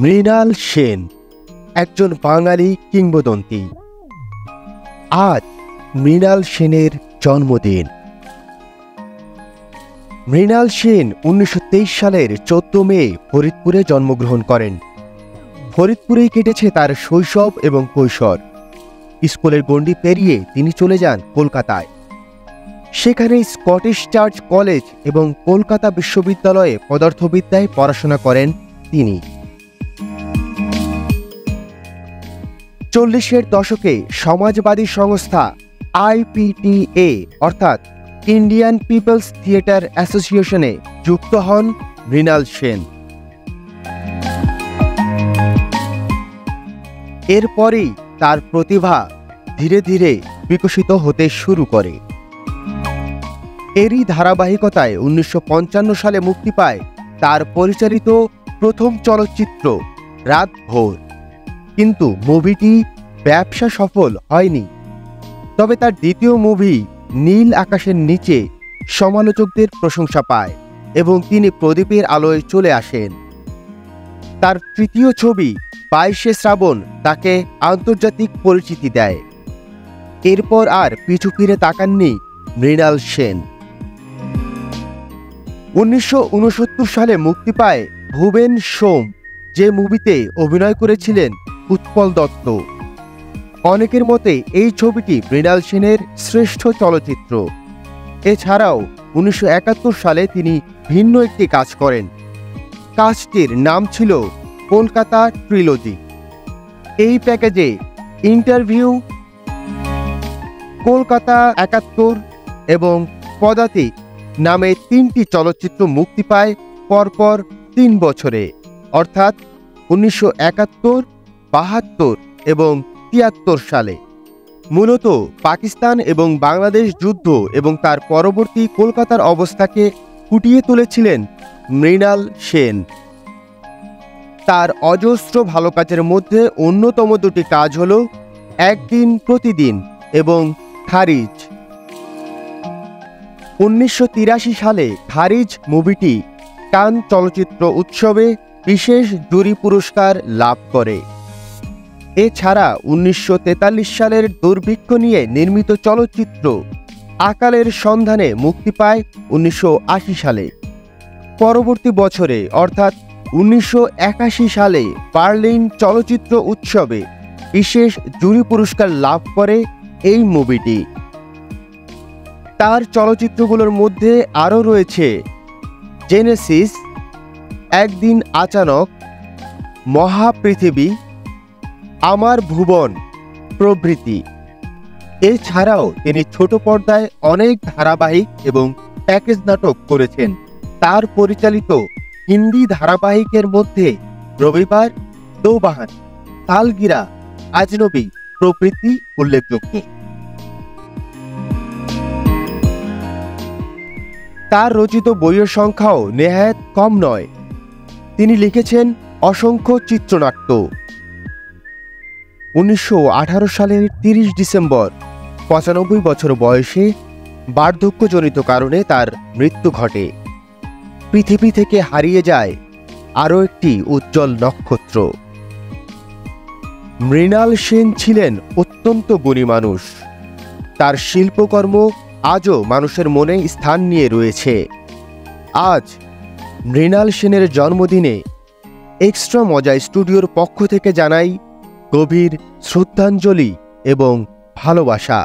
মৃণাল সেন একজন বাঙালি কিংবদন্তি। আজ মৃণাল সেনের জন্মদিন। মৃণাল সেন 1923 সালের 14 মে ফরিদপুরে জন্মগ্রহণ করেন। ফরিদপুরেই কেটেছে তার শৈশব এবং কৈশোর। স্কুলের গণ্ডি পেরিয়ে তিনি চলে যান কলকাতায়। সেখানে স্কটিশ চার্চ কলেজ এবং কলকাতা বিশ্ববিদ্যালয়ে পদার্থবিদ্যায় পড়াশোনা করেন তিনি। 40-এর দশকে সমাজবাদী সংস্থা IPTA অর্থাৎ ইন্ডিয়ান পিপলস থিয়েটার অ্যাসোসিয়েশনে যুক্ত হন মৃণাল সেন। এরপরেই তার প্রতিভা ধীরে ধীরে বিকশিত হতে শুরু করে। এরই ধারাবাহিকতায় 1955 সালে মুক্তি পায় তার পরিচালিত প্রথম চলচ্চিত্র রাত ভোর। কিন্তু মুভিটি ব্যবসা সফল হয়নি। তবে তার দ্বিতীয় মুভি নীল আকাশের নিচে সমালোচকদের প্রশংসা পায় এবং তিনি প্রদীপের আলোয় চলে আসেন। তার তৃতীয় ছবি 22শে শ্রাবণ তাকে আন্তর্জাতিক পরিচিতি দেয়। এরপর আর পিছু ফিরে তাকাননি মৃণাল সেন। 1969 সালে মুক্তি পায় ভুবন সোম, যে মুভিতে অভিনয় করেছিলেন উৎপল দত্ত। অনেকের মতে এই ছবিটি মৃণাল সেনের শ্রেষ্ঠ চলচ্চিত্র। এছাড়াও 1971 সালে তিনি ভিন্ন একটি কাজ করেন। কাজটির নাম ছিল কলকাতা ট্রিলজি। এই প্যাকেজে ইন্টারভিউ, কলকাতা 71 এবং পদাতিক নামে 3টি চলচ্চিত্র মুক্তি পায় পরপর 3 বছরে, অর্থাৎ 1971, 72 এবং 73 সালে। মূলত পাকিস্তান এবং বাংলাদেশ যুদ্ধ এবং তার পরবর্তী কলকাতার অবস্থাকে ফুটিয়ে তুলেছিলেন মৃণাল সেন। তার অজস্র ভালো কাজের মধ্যে অন্যতম দুটি কাজ হল একদিন প্রতিদিন এবং খারিজ। 1983 সালে খারিজ মুভিটি কান চলচ্চিত্র উৎসবে বিশেষ জুরি পুরস্কার লাভ করে। এছাড়া 1943 সালের দুর্ভিক্ষ নিয়ে নির্মিত চলচ্চিত্র আকালের সন্ধানে মুক্তি পায় 1980 সালে। পরবর্তী বছরে অর্থাৎ 1981 সালে বার্লিন চলচ্চিত্র উৎসবে বিশেষ জুরি পুরস্কার লাভ করে এই মুভিটি। তার চলচ্চিত্রগুলোর মধ্যে আরও রয়েছে জেনেসিস, একদিন আচানক, মহাপৃথিবী, আমার ভুবন প্রভৃতি। এছাড়াও তিনি ছোট পর্দায় অনেক ধারাবাহিক এবং প্যাকেজ নাটক করেছেন। তার পরিচালিত হিন্দি ধারাবাহিকের মধ্যে রবিবার, দোবাহান, সালগিরা, আজনবী প্রভৃতি উল্লেখযোগ্য। তার রচিত বইয়ের সংখ্যাও নেহায়েত কম নয়। তিনি লিখেছেন অসংখ্য চিত্রনাট্য। 1918 সালের 30 ডিসেম্বর 95 বছর বয়সে বার্ধক্যজনিত কারণে তার মৃত্যু ঘটে। পৃথিবী থেকে হারিয়ে যায় আরও একটি উজ্জ্বল নক্ষত্র। মৃণাল সেন ছিলেন অত্যন্ত গুণী মানুষ। তার শিল্পকর্ম আজও মানুষের মনে স্থান নিয়ে রয়েছে। আজ মৃণাল সেনের জন্মদিনে এক্সট্রা মজা স্টুডিওর পক্ষ থেকে জানাই গভীর শ্রদ্ধাঞ্জলি এবং ভালোবাসা।